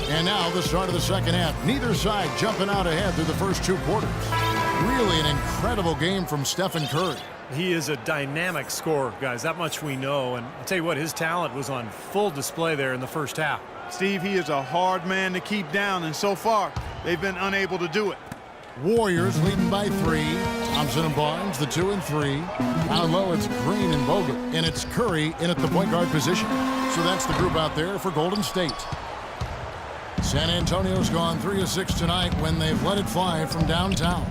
And now the start of the second half. Neither side jumping out ahead through the first two quarters. Really an incredible game from Stephen Curry. He is a dynamic scorer, guys. That much we know. And I'll tell you what, his talent was on full display there in the first half. Steve, he is a hard man to keep down, and so far, they've been unable to do it. Warriors leading by 3. Thompson and Barnes, the 2 and 3. Down low, it's Green and Bogut. And it's Curry in at the point guard position. So that's the group out there for Golden State. San Antonio's gone 3 of 6 tonight when they've let it fly from downtown.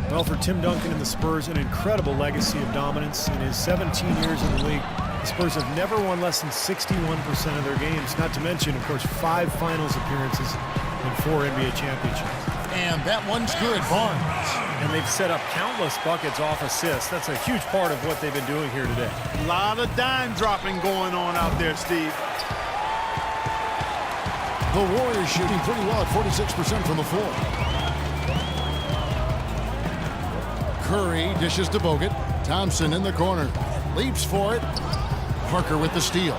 Well, for Tim Duncan and the Spurs, an incredible legacy of dominance. In his 17 years in the league, the Spurs have never won less than 61% of their games. Not to mention, of course, 5 finals appearances and 4 NBA championships. And that one's good, Barnes. And they've set up countless buckets off assists. That's a huge part of what they've been doing here today. A lot of dime dropping going on out there, Steve. The Warriors shooting pretty well at 46% from the floor. Curry dishes to Bogut. Thompson in the corner. Leaps for it. Parker with the steal.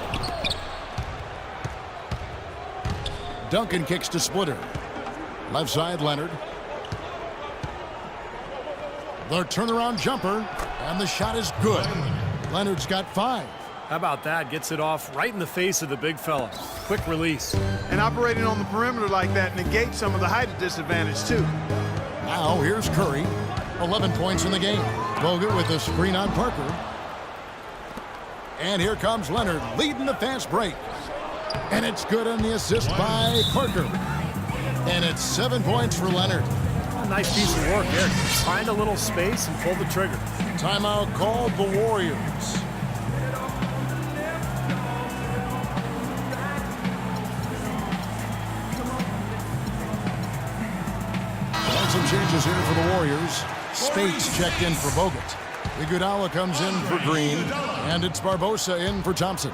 Duncan kicks to Splitter. Left side, Leonard. The turnaround jumper. And the shot is good. Leonard's got 5. How about that? Gets it off right in the face of the big fella. Quick release. And operating on the perimeter like that negates some of the height disadvantage, too. Now here's Curry. 11 points in the game. Bogut with a screen on Parker. And here comes Leonard leading the fast break. And it's good on the assist by Parker. And it's 7 points for Leonard. A nice piece of work there. Find a little space and pull the trigger. Timeout called the Warriors. Some changes here for the Warriors. Spates checked in for Bogut. Iguodala comes in for Green. And it's Barbosa in for Thompson.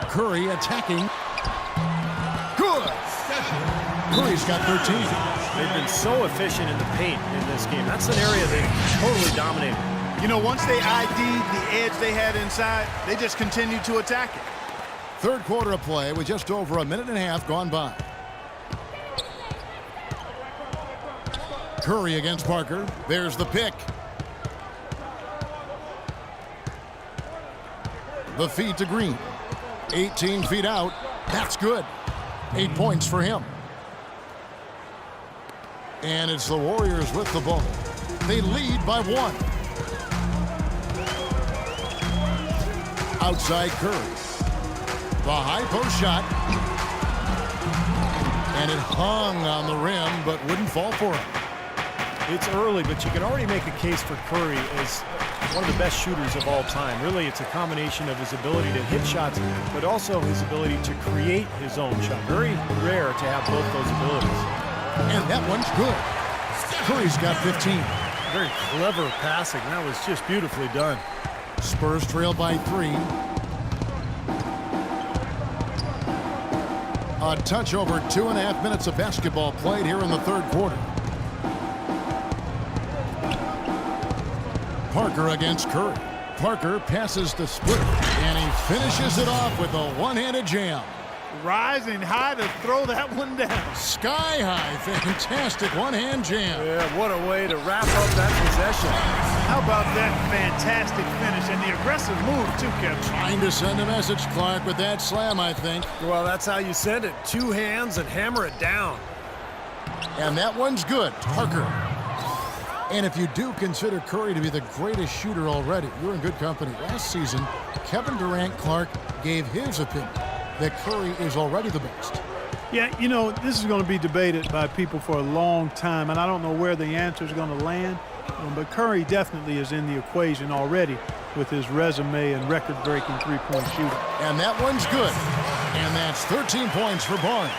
Curry attacking. Good! Curry's got 13. They've been so efficient in the paint in this game. That's an area they totally dominated. You know, once they ID'd the edge they had inside, they just continued to attack it. Third quarter of play with just over a minute and a half gone by. Curry against Parker. There's the pick. The feed to Green. 18 feet out. That's good. 8 points for him. And it's the Warriors with the ball. They lead by 1. Outside Curry. The high post shot. And it hung on the rim, but wouldn't fall for him. It's early, but you can already make a case for Curry as one of the best shooters of all time. Really, it's a combination of his ability to hit shots, but also his ability to create his own shot. Very rare to have both those abilities. And that one's good. Curry's got 15. Very clever passing. That was just beautifully done. Spurs trail by 3. A touch over 2.5 minutes of basketball played here in the third quarter. Parker against Curry. Parker passes to Splitter, and he finishes it off with a one-handed jam. Rising high to throw that one down. Sky high, fantastic one-hand jam. Yeah, what a way to wrap up that possession. How about that fantastic finish and the aggressive move, too, Kevin? Trying to send a message, Clark, with that slam, I think. Well, that's how you send it. 2 hands and hammer it down. And that one's good. Parker. And if you do consider Curry to be the greatest shooter already, you're in good company. Last season, Kevin Durant Clark gave his opinion that Curry is already the best. Yeah, you know, this is going to be debated by people for a long time, and I don't know where the answer is going to land. But Curry definitely is in the equation already with his resume and record-breaking three-point shooting. And that one's good. And that's 13 points for Barnes.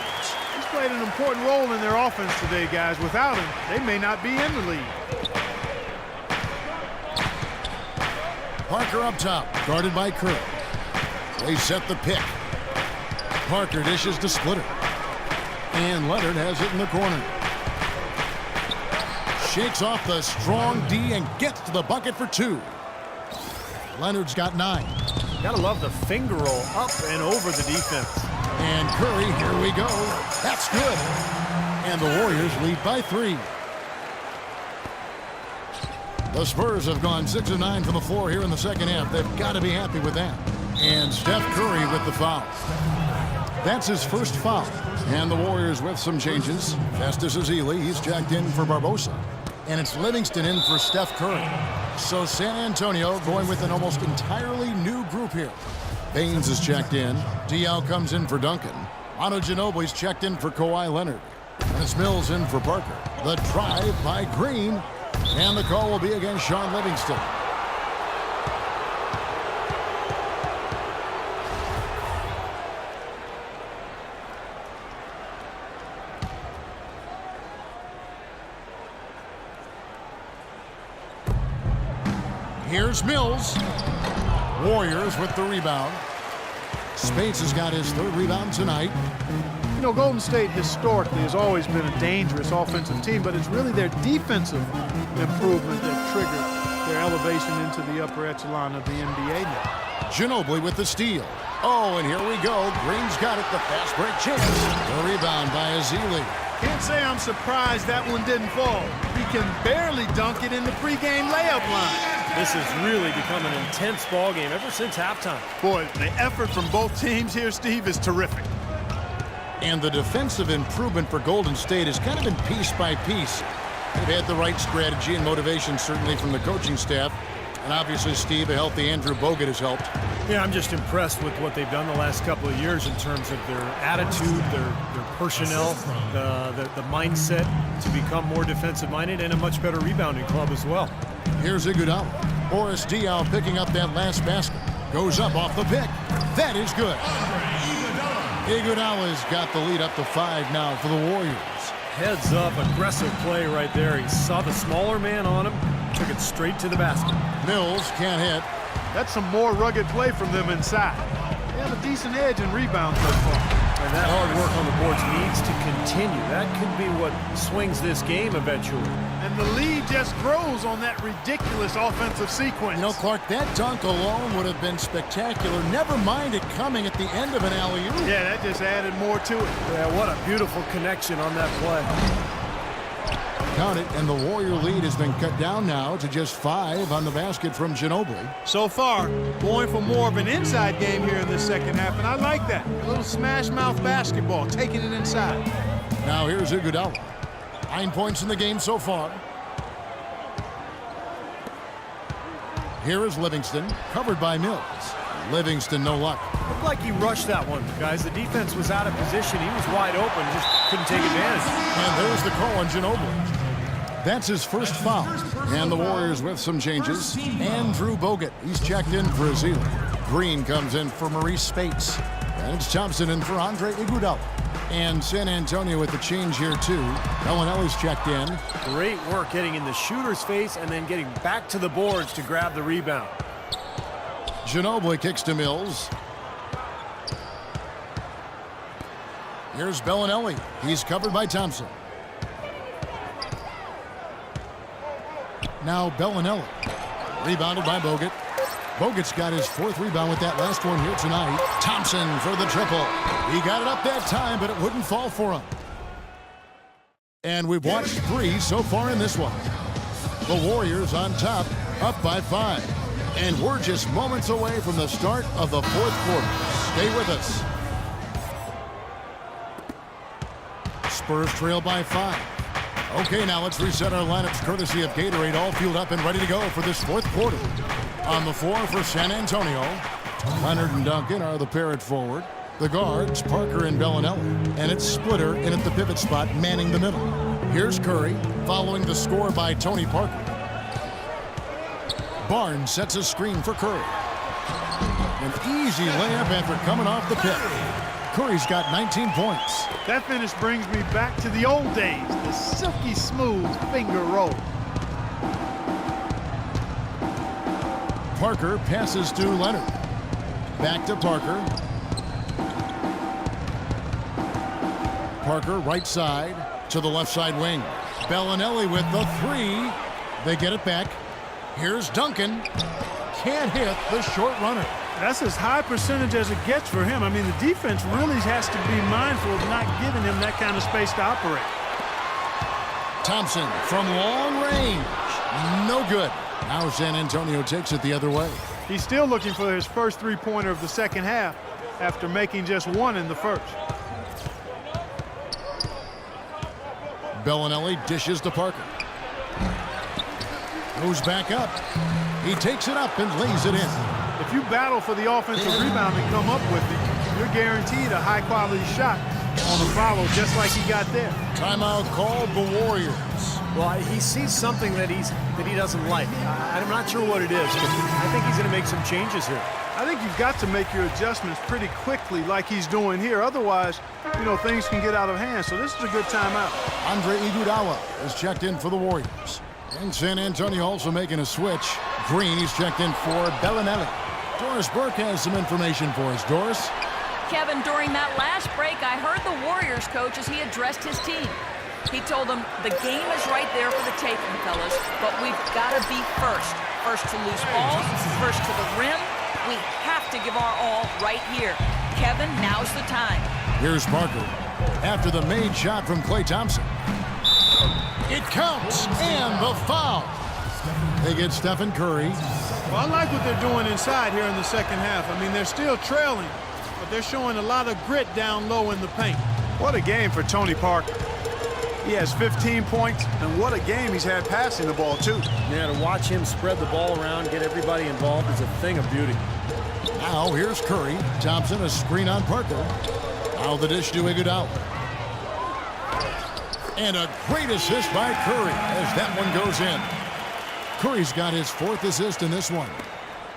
He's played an important role in their offense today, guys. Without him, they may not be in the league. Parker up top, guarded by Curry. They set the pick. Parker dishes to Splitter. And Leonard has it in the corner. Shakes off the strong D and gets to the bucket for 2. Leonard's got 9. Gotta love the finger roll up and over the defense. And Curry, here we go. That's good. And the Warriors lead by 3. The Spurs have gone 6 of 9 from the floor here in the second half. They've got to be happy with that. And Steph Curry with the foul. That's his first foul. And the Warriors with some changes. Festus Ezeli, he's checked in for Barbosa. And it's Livingston in for Steph Curry. So San Antonio going with an almost entirely new group here. Baines is checked in. Diaw comes in for Duncan. Manu Ginobili's checked in for Kawhi Leonard. And it's Mills in for Parker. The drive by Green. And the call will be against Shaun Livingston. Here's Mills. Warriors with the rebound. Speights has got his 3rd rebound tonight. You know, Golden State historically has always been a dangerous offensive team, but it's really their defensive improvement that triggered their elevation into the upper echelon of the NBA now. Ginobili with the steal. Oh, and here we go. Green's got it. The fast break chance. The rebound by Ezeli. Can't say I'm surprised that one didn't fall. He can barely dunk it in the pregame layup line. This has really become an intense ball game ever since halftime. Boy, the effort from both teams here, Steve, is terrific. And the defensive improvement for Golden State has kind of been piece by piece. They've had the right strategy and motivation, certainly from the coaching staff. And obviously, Steve, a healthy Andrew Bogut has helped. Yeah, I'm just impressed with what they've done the last couple of years in terms of their attitude, their personnel, the mindset to become more defensive-minded and a much better rebounding club as well. Here's Iguodala. Boris Diaw picking up that last basket. Goes up off the pick. That is good. Iguodala's got the lead up to 5 now for the Warriors. Heads up, aggressive play right there. He saw the smaller man on him, took it straight to the basket. Mills can't hit. That's some more rugged play from them inside. They have a decent edge in rebounds so far. And that hard work on the boards needs to continue. That could be what swings this game eventually. And the lead just grows on that ridiculous offensive sequence. You know, Clark, that dunk alone would have been spectacular. Never mind it coming at the end of an alley-oop. Yeah, that just added more to it. Yeah, what a beautiful connection on that play. Count it, and the Warrior lead has been cut down now to just 5 on the basket from Ginobili. So far, going for more of an inside game here in the second half, and I like that. A little smash-mouth basketball, taking it inside. Now here's Iguodala. 9 points in the game so far. Here is Livingston, covered by Mills. Livingston, no luck. Looked like he rushed that one, guys. The defense was out of position. He was wide open, just couldn't take advantage. And there's the call on Ginobili. That's his first foul. And the Warriors with some changes. Andrew Bogut, he's checked in for Ezeli. Green comes in for Maurice Speights. And it's Thompson in for Andre Iguodala. And San Antonio with the change here, too. Bellinelli's checked in. Great work getting in the shooter's face and then getting back to the boards to grab the rebound. Ginobili kicks to Mills. Here's Bellinelli. He's covered by Thompson. Now Bellinelli. Rebounded by Bogut. Bogut's got his 4th rebound with that last one here tonight. Thompson for the triple. He got it up that time, but it wouldn't fall for him. And we've watched 3 so far in this one. The Warriors on top, up by 5. And we're just moments away from the start of the 4th quarter. Stay with us. Spurs trail by 5. Okay, now let's reset our lineups courtesy of Gatorade, all fueled up and ready to go for this 4th quarter. On the floor for San Antonio, Leonard and Duncan are the pair at forward. The guards, Parker and Bellinelli. And it's Splitter in at the pivot spot, manning the middle. Here's Curry, following the score by Tony Parker. Barnes sets a screen for Curry. An easy layup after coming off the pick. Curry's got 19 points. That finish brings me back to the old days, the silky smooth finger roll. Parker passes to Leonard. Back to Parker. Parker right side to the left side wing. Bellinelli with the 3. They get it back. Here's Duncan. Can't hit the short runner. That's as high percentage as it gets for him. I mean, the defense really has to be mindful of not giving him that kind of space to operate. Thompson from long range. No good. Now San Antonio takes it the other way. He's still looking for his first three-pointer of the second half after making just one in the first. Bellinelli dishes to Parker. Goes back up. He takes it up and lays it in. If you battle for the offensive rebound and come up with it, you're guaranteed a high-quality shot on the follow, just like he got there. Timeout called the Warriors. Well, he sees something that he doesn't like. I'm not sure what it is, but I think he's going to make some changes here. I think you've got to make your adjustments pretty quickly like he's doing here. Otherwise, you know, things can get out of hand. So this is a good timeout. Andre Iguodala is checked in for the Warriors. And San Antonio also making a switch. Green is checked in for Bellinelli. Doris Burke has some information for us. Doris? Kevin, during that last break, I heard the Warriors coach as he addressed his team. He told them the game is right there for the taking, fellas, but we've got to be first. First to loose balls, first to the rim. We have to give our all right here. Kevin, now's the time. Here's Parker. After the made shot from Klay Thompson. It counts, and the foul. They get Stephen Curry. Well, I like what they're doing inside here in the second half. I mean, they're still trailing, but they're showing a lot of grit down low in the paint. What a game for Tony Parker. He has 15 points, and what a game he's had passing the ball, too. Yeah, to watch him spread the ball around, get everybody involved is a thing of beauty. Now here's Curry. Thompson a screen on Parker. Now the dish to Iguodala. And a great assist by Curry as that one goes in. Curry's got his fourth assist in this one.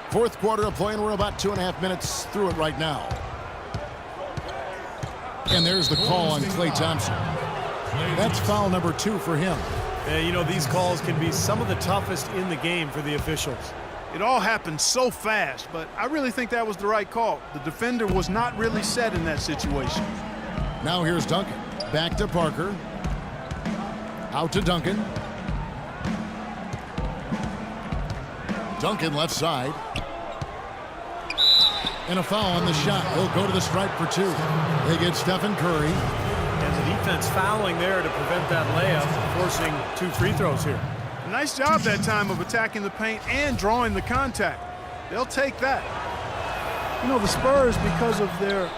Fourth quarter of play, and we're about 2.5 minutes through it right now. And there's the call on Klay Thompson. That's foul number 2 for him. And, you know, these calls can be some of the toughest in the game for the officials. It all happened so fast, but I really think that was the right call. The defender was not really set in that situation. Now here's Duncan. Back to Parker. Out to Duncan. Duncan left side. And a foul on the shot. He'll go to the stripe for 2. They get Stephen Curry. And the defense fouling there to prevent that layup, forcing 2 free throws here. Nice job that time of attacking the paint and drawing the contact. They'll take that. You know, the Spurs, because of their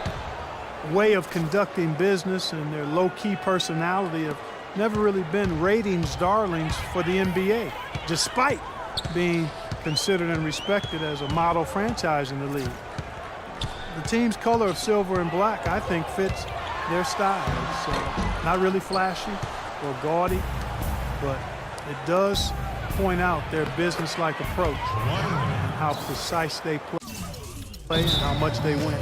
way of conducting business and their low-key personality, have never really been ratings darlings for the NBA, despite being considered and respected as a model franchise in the league. The team's color of silver and black, I think, fits their style. It's not really flashy or gaudy, but it does point out their business-like approach and how precise they play and how much they win.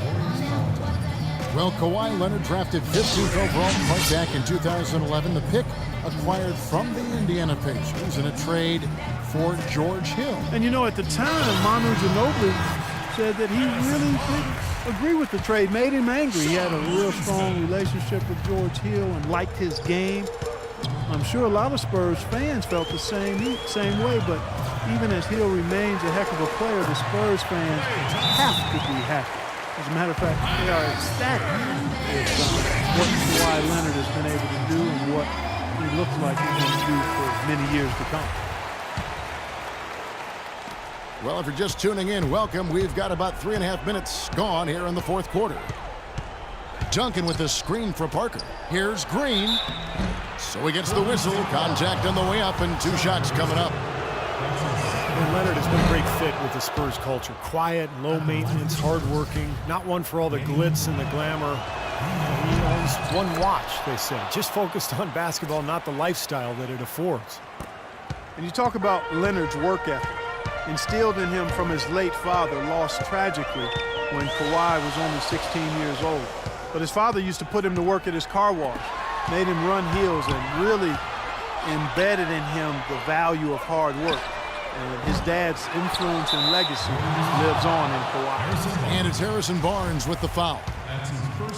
Well, Kawhi Leonard drafted 15th overall back in 2011. The pick acquired from the Indiana Pacers in a trade for George Hill. And you know, at the time, Manu Ginobili said that he really didn't agree with the trade, made him angry. He had a real strong relationship with George Hill and liked his game. I'm sure a lot of Spurs fans felt the same way, but even as Hill remains a heck of a player, the Spurs fans have to be happy. As a matter of fact, they are ecstatic with what Kawhi Leonard has been able to do and what he looks like he's going to do for many years to come. Well, if you're just tuning in, welcome. We've got about 3.5 minutes gone here in the fourth quarter. Duncan with the screen for Parker. Here's Green. So he gets the whistle. Contact on the way up and 2 shots coming up. And Leonard has been a great fit with the Spurs culture. Quiet, low maintenance, hardworking. Not one for all the glitz and the glamour. He owns one watch, they say. Just focused on basketball, not the lifestyle that it affords. And you talk about Leonard's work ethic. Instilled in him from his late father, lost tragically when Kawhi was only 16 years old. But his father used to put him to work at his car wash, made him run hills, and really embedded in him the value of hard work. And his dad's influence and legacy lives on in Kawhi. And it's Harrison Barnes with the foul.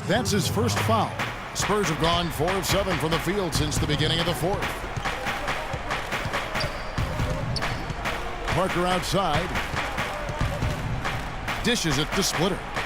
That's his first foul. Spurs have gone 4 of 7 from the field since the beginning of the fourth. Parker outside. dishes it to Splitter.